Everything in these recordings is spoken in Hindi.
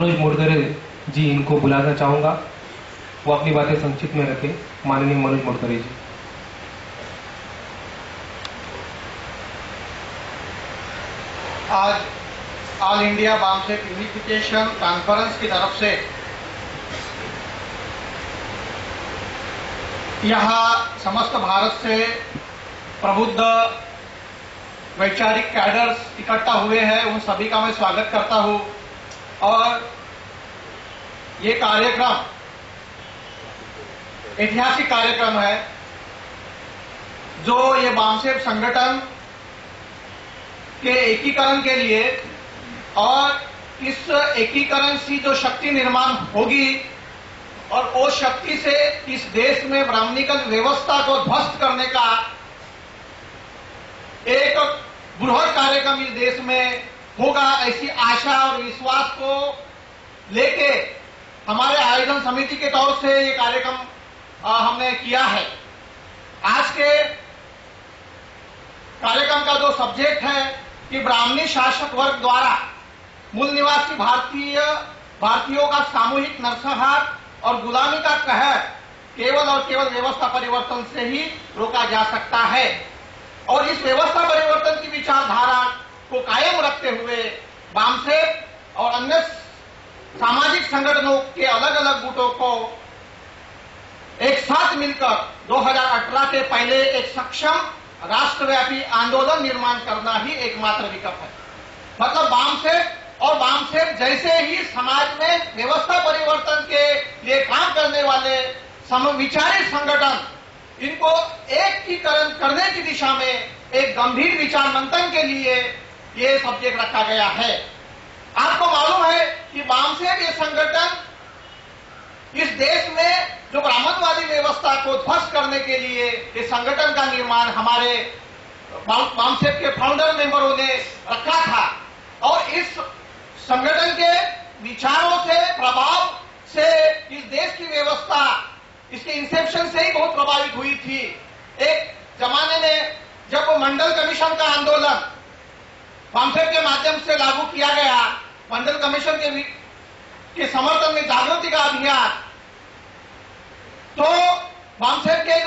मनोज मोटघरे जी इनको बुलाना चाहूंगा, वो अपनी बातें संक्षिप्त में रखें। माननीय मनोज मोटघरे जी। आज all India BAMCEF unification conference की तरफ से यहाँ समस्त भारत से प्रबुद्ध वैचारिक कैडर्स इकट्ठा हुए हैं, उन सभी का मैं स्वागत करता हूँ। और ये कार्यक्रम ऐतिहासिक कार्यक्रम है जो ये बामसेफ संगठन के एकीकरण के लिए और इस एकीकरण से जो शक्ति निर्माण होगी और वो शक्ति से इस देश में ब्राह्मणिकल व्यवस्था को ध्वस्त करने का एक बृहद कार्यक्रम इस देश में होगा, ऐसी आशा और विश्वास को लेके हमारे आयोजन समिति के तौर से ये कार्यक्रम हमने किया है। आज के कार्यक्रम का जो सब्जेक्ट है कि ब्राह्मणी शासक वर्ग द्वारा मूल निवासी भारतीयों का सामूहिक नरसंहार और गुलामी का कहर केवल और केवल व्यवस्था परिवर्तन से ही रोका जा सकता है। और इस व्यवस्था परिवर्तन की विचारधारा को कायम रखते हुए बामसेफ और अन्य सामाजिक संगठनों के अलग अलग गुटों को एक साथ मिलकर 2018 के पहले एक सक्षम राष्ट्रव्यापी आंदोलन निर्माण करना ही एकमात्र विकल्प है। मतलब बामसेफ जैसे ही समाज में व्यवस्था परिवर्तन के लिए काम करने वाले समविचारी संगठन इनको एकीकरण करने की दिशा में एक गंभीर विचार मंथन के लिए ये सब्जेक्ट रखा गया है। आपको मालूम है कि बामसेफ ये संगठन इस देश में जो ब्राह्मणवादी व्यवस्था को ध्वस्त करने के लिए इस संगठन का निर्माण हमारे बामसेफ के फाउंडर मेंबरों ने रखा था। और इस संगठन के विचारों से प्रभाव से इस देश की व्यवस्था इसके इंसेप्शन से ही बहुत प्रभावित हुई थी। एक जमाने में जब वो मंडल कमीशन का आंदोलन बामसेफ के माध्यम से लागू किया गया, मंडल कमीशन के समर्थन में जागृति का अभियान, तो बामसेफ के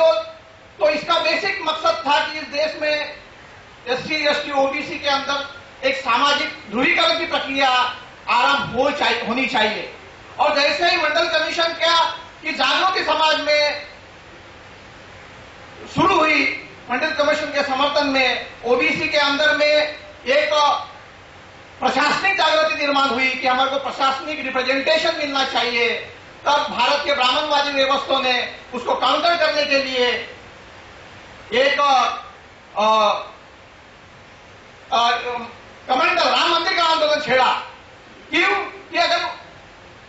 तो इसका बेसिक मकसद था कि इस देश में एससी एसटी ओबीसी के अंदर एक सामाजिक ध्रुवीकरण की प्रक्रिया आरंभ होनी चाहिए। और जैसे ही मंडल कमीशन की जागृति समाज में शुरू हुई, मंडल कमीशन के समर्थन में ओबीसी के अंदर में एक प्रशासनिक जागृति निर्माण हुई कि हमारे को प्रशासनिक रिप्रेजेंटेशन मिलना चाहिए। तब भारत के ब्राह्मणवादी व्यवस्था ने उसको काउंटर करने के लिए एक कमंडल राम मंदिर का आंदोलन छेड़ा। क्यों कि अगर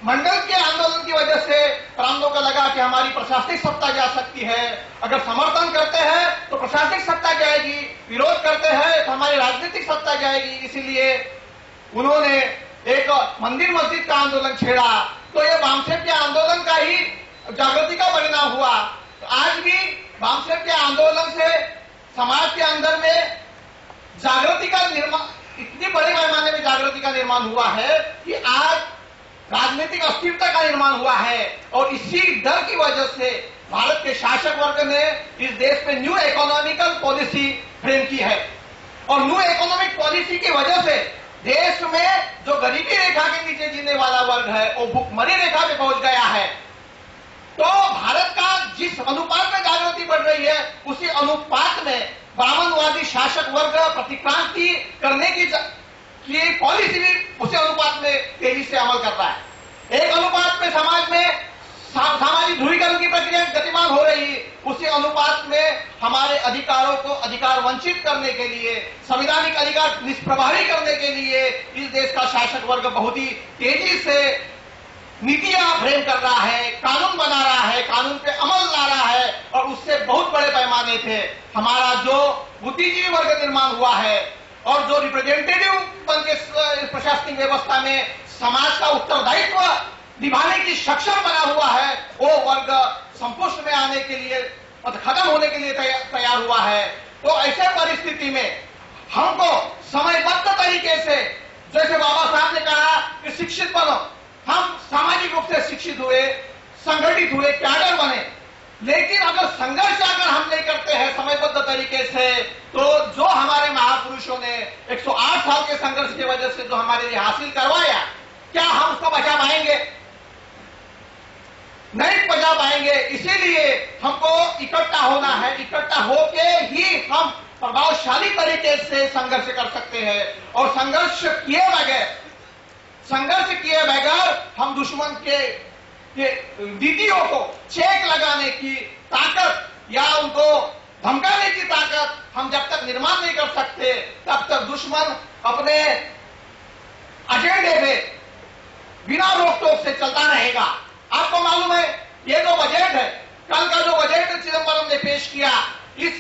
मंडल के आंदोलन की वजह से ब्राह्मणों को लगा कि हमारी प्रशासनिक सत्ता जा सकती है, अगर समर्थन करते हैं तो प्रशासनिक सत्ता जाएगी, विरोध करते हैं तो हमारी राजनीतिक सत्ता जाएगी। इसीलिए उन्होंने एक मंदिर मस्जिद का आंदोलन छेड़ा। तो ये बामसेफ के आंदोलन का ही जागृति का परिणाम हुआ। तो आज भी बामसेफ के आंदोलन से समाज के अंदर में जागृति का निर्माण, इतनी बड़े पैमाने में जागृति का निर्माण हुआ है कि आज राजनीतिक अस्थिरता का निर्माण हुआ है। और इसी डर की वजह से भारत के शासक वर्ग ने इस देश में न्यू इकोनॉमिकल पॉलिसी फ्रेम की है। और न्यू इकोनॉमिक पॉलिसी की वजह से देश में जो गरीबी रेखा के नीचे जीने वाला वर्ग है वो भूखमरी रेखा पे पहुंच गया है। तो भारत का जिस अनुपात में जागृति बढ़ रही है उसी अनुपात में ब्राह्मणवादी शासक वर्ग प्रतिक्रांति करने की पॉलिसी भी उसी अनुपात में तेजी से अमल कर रहा है। एक अनुपात में समाज में सामाजिक ध्रुवीकरण की प्रक्रिया गतिमान हो रही, उसी अनुपात में हमारे अधिकारों को अधिकार वंचित करने के लिए, संवैधानिक अधिकार निष्प्रभावी करने के लिए इस देश का शासक वर्ग बहुत ही तेजी से नीतियां फ्रेम कर रहा है, कानून बना रहा है, कानून पे अमल ला रहा है। और उससे बहुत बड़े पैमाने पे हमारा जो बुद्धिजीवी वर्ग निर्माण हुआ है और जो रिप्रेजेंटेटिव बन के प्रशासनिक व्यवस्था में समाज का उत्तरदायित्व निभाने की सक्षम बना हुआ है, वो वर्ग संपुष्ट में आने के लिए, खत्म होने के लिए तैयार हुआ है। तो ऐसे परिस्थिति में हमको समयबद्ध तरीके से, जैसे बाबा साहब ने कहा कि शिक्षित बनो, हम सामाजिक रूप से शिक्षित हुए, संगठित हुए, कैडर बने, लेकिन अगर संघर्ष अगर हम नहीं करते हैं समयबद्ध तरीके से, तो जो हमारे महापुरुषों ने 108 साल के संघर्ष की वजह से जो हमारे लिए हासिल करवाया, क्या हम उसको बचा पाएंगे? नहीं बचा पाएंगे। इसीलिए हमको इकट्ठा होना है, इकट्ठा होके ही हम प्रभावशाली तरीके से संघर्ष कर सकते हैं। और संघर्ष किए बगैर हम दुश्मन के नीतियों को चेक लगाने की ताकत या उनको धमकाने की ताकत हम जब तक निर्माण नहीं कर सकते, तब तक दुश्मन अपने एजेंडे पे बिना रोक टोक से चलता रहेगा। आपको मालूम है, ये जो बजट है, कल का जो बजट चिदंबरम ने पेश किया, इस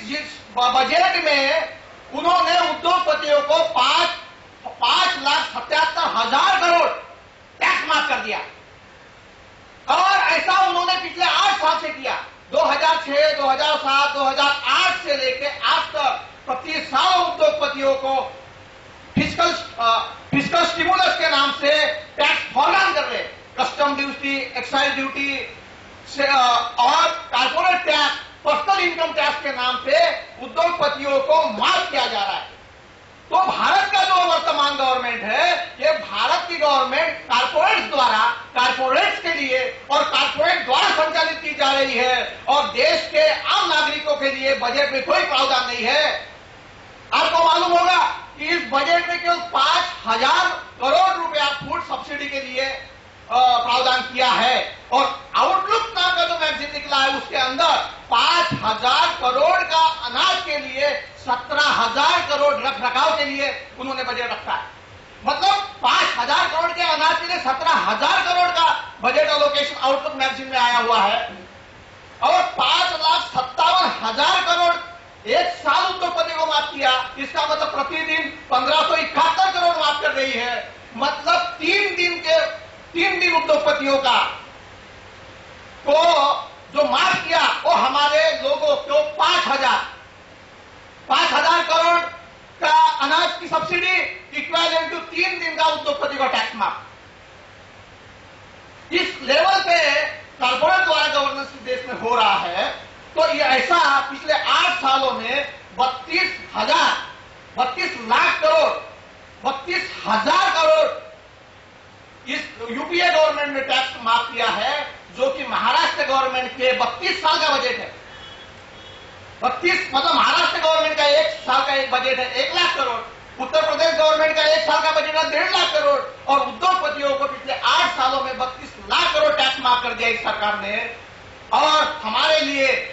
बजट में उन्होंने उद्योगपतियों को 5,77,000 करोड़ टैक्स माफ कर दिया। और ऐसा उन्होंने पिछले 8 साल से किया। 2006, 2007, 2008 से लेकर आज तक प्रति साल उद्योगपतियों को फिस्कल स्टिमुलस के नाम से टैक्स फॉरगॉन कर रहे, कस्टम ड्यूटी, एक्साइज ड्यूटी और corporate tax, personal income tax के नाम पे उद्योगपतियों को माफ किया जा रहा है। तो भारत का जो वर्तमान गवर्नमेंट है, ये भारत की गवर्नमेंट कारपोरेट्स के लिए और कारपोरेट द्वारा संचालित की जा रही है, और देश के आम नागरिकों के लिए बजट में कोई प्रावधान नहीं है। आपको मालूम होगा कि इस बजट में केवल 5,000 करोड़ रुपया फूड सब्सिडी के लिए प्रावधान किया है, और आउटलुक नाम का जो मैगजीन निकला है उसके अंदर 5,000 करोड़ का अनाज के लिए 17,000 करोड़ रख रखाव के लिए उन्होंने बजट रखा है। मतलब 5,000 करोड़ के अनाज के लिए 17,000 करोड़ का बजट एलोकेशन आउटलुक मैगजीन में आया हुआ है, और 5,57,000 करोड़ एक साल उद्योगपति को माफ किया। इसका मतलब प्रतिदिन 1,571 करोड़ माफ कर रही है। मतलब 3 दिन उद्योगपतियों का को जो माफ किया, वो हमारे लोगों को 5,000 करोड़ का अनाज की सब्सिडी इक्विवेलेंट टू 3 दिन का उद्योगपति को टैक्स माफ। इस लेवल पे कारपोरेट द्वारा गवर्नेंस देश में हो रहा है। तो ये ऐसा पिछले 8 सालों में 32,00,000 करोड़ इस यूपीए गवर्नमेंट ने टैक्स माफ किया है, जो कि महाराष्ट्र गवर्नमेंट के 32 साल का बजट है। 32 मतलब महाराष्ट्र गवर्नमेंट का 1 साल का एक बजट है 1 लाख करोड़, उत्तर प्रदेश गवर्नमेंट का 1 साल का बजट है 1.5 लाख करोड़, और उद्योगपतियों को पिछले 8 सालों में 32 लाख करोड़ टैक्स माफ कर दिया इस सरकार ने। और हमारे लिए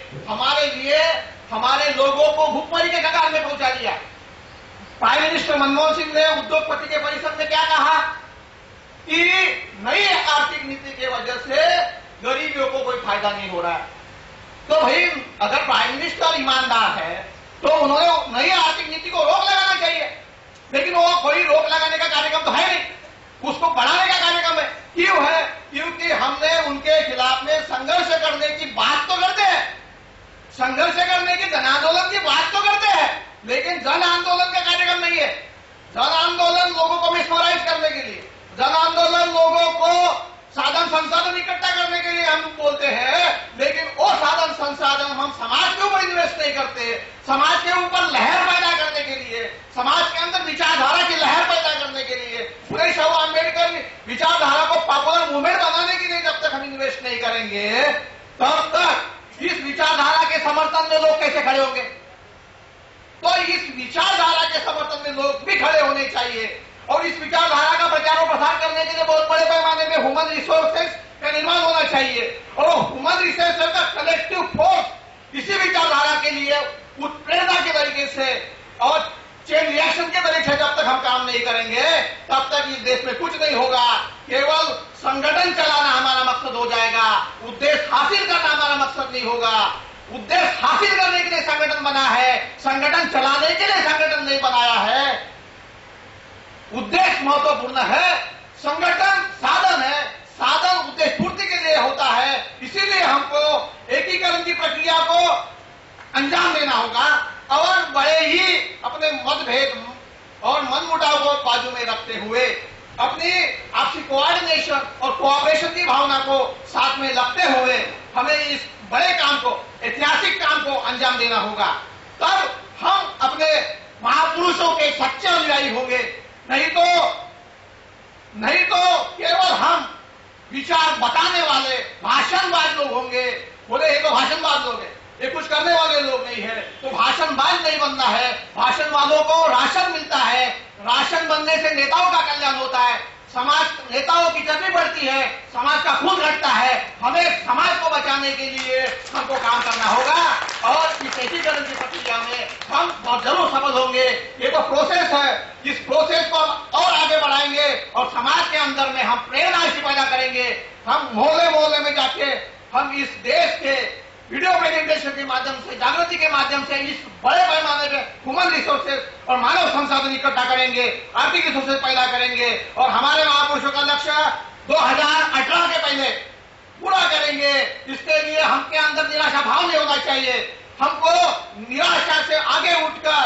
हमारे लोगों को भूखमरी के कगार में पहुंचा दिया। प्राइम मिनिस्टर मनमोहन सिंह ने उद्योगपति के परिषद में क्या कहा कि नई आर्थिक नीति की वजह से गरीबियों को कोई फायदा नहीं हो रहा है। तो भाई, अगर प्राइम मिनिस्टर ईमानदार है तो उन्होंने नई आर्थिक नीति को रोक लगाना चाहिए, लेकिन वो कोई रोक लगाने का कार्यक्रम तो है नहीं, उसको बढ़ाने का कार्यक्रम है। क्यों है? क्योंकि हमने उनके खिलाफ में संघर्ष करने की बात तो करते हैं, संघर्ष करने की, जन आंदोलन की बात तो करते हैं, लेकिन जन आंदोलन का कार्यक्रम नहीं है। जन आंदोलन लोगों को मिसमराइज करने के लिए, जन आंदोलन लोगों को साधन संसाधन इकट्ठा करने के लिए हम बोलते हैं, लेकिन वो साधन संसाधन हम समाज के ऊपर इन्वेस्ट नहीं करते। समाज के ऊपर लहर पैदा करने के लिए, समाज के अंदर विचारधारा की लहर पैदा करने के लिए, फुले शाह अम्बेडकर विचारधारा को पॉपुलर मूवमेंट बनाने के लिए जब तक हम इन्वेस्ट नहीं करेंगे, तब तक इस विचारधारा के समर्थन में लोग कैसे खड़े होंगे? तो इस विचारधारा के समर्थन में लोग भी खड़े होने चाहिए, और इस विचारधारा का प्रचार और प्रसार करने के लिए बहुत बड़े पैमाने में ह्यूमन रिसोर्सेज का निर्माण होना चाहिए, और ह्यूमन रिसोर्सेज का कलेक्टिव फोर्स इसी विचारधारा के लिए उत्प्रेरणा के तरीके से और चेन रिएक्शन के तरीके से जब तक हम काम नहीं करेंगे, तब तक इस देश में कुछ नहीं होगा। केवल संगठन चलाना हमारा मकसद हो जाएगा, उद्देश्य हासिल करना हमारा मकसद नहीं होगा। उद्देश्य हासिल करने के लिए संगठन बना है, संगठन चलाने के लिए संगठन नहीं बनाया है। उद्देश्य महत्वपूर्ण है, संगठन साधन है, साधन उद्देश्य पूर्ति के लिए होता है। इसीलिए हमको एकीकरण की प्रक्रिया को अंजाम देना होगा, और बड़े ही अपने मतभेद और मनमुटाव को बाजू में रखते हुए अपनी आपसी कोऑर्डिनेशन और कोऑपरेशन की भावना को साथ में लगते हुए हमें इस बड़े काम को, ऐतिहासिक काम को अंजाम देना होगा। तब हम अपने महापुरुषों के सच्चे अनुयायी होंगे। नहीं तो केवल हम विचार बताने वाले भाषणबाज लोग होंगे। बोले ये तो भाषणबाज लोग हैं, ये कुछ करने वाले लोग नहीं है। तो भाषणबाज नहीं बनना है। भाषण वालों को राशन मिलता है। राशन बनने से नेताओं का कल्याण होता है, समाज नेताओं की चर्बी बढ़ती है, समाज का खून घटता है। हमें समाज को बचाने के लिए हमको काम करना होगा और इस एकीकरण की प्रक्रिया में हम बहुत जरूर सफल होंगे। ये तो प्रोसेस है, इस प्रोसेस को हम और आगे बढ़ाएंगे और समाज के अंदर में हम प्रेरणा ऐसी पैदा करेंगे। हम मोहल्ले मोहल्ले में जाके हम इस देश के वीडियो प्रेजेंटेशन के माध्यम से, जागृति के माध्यम से इस बड़े पैमाने पे ह्यूमन रिसोर्सेज और मानव संसाधन इकट्ठा करेंगे, आर्थिक रिसोर्सेज पैदा करेंगे और हमारे महापुरुषों का लक्ष्य 2018 के पहले पूरा करेंगे। इसके लिए हमके अंदर निराशा भाव नहीं होना चाहिए। हमको निराशा से आगे उठकर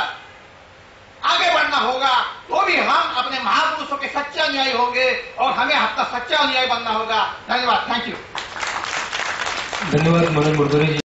आगे बढ़ना होगा, तो भी हम अपने महापुरुषों के सच्चे अनुयायी होंगे और हमें अपना सच्चा अनुयायी बनना होगा। धन्यवाद। Thank you. धन्यवाद मनोज मुरदुरे जी।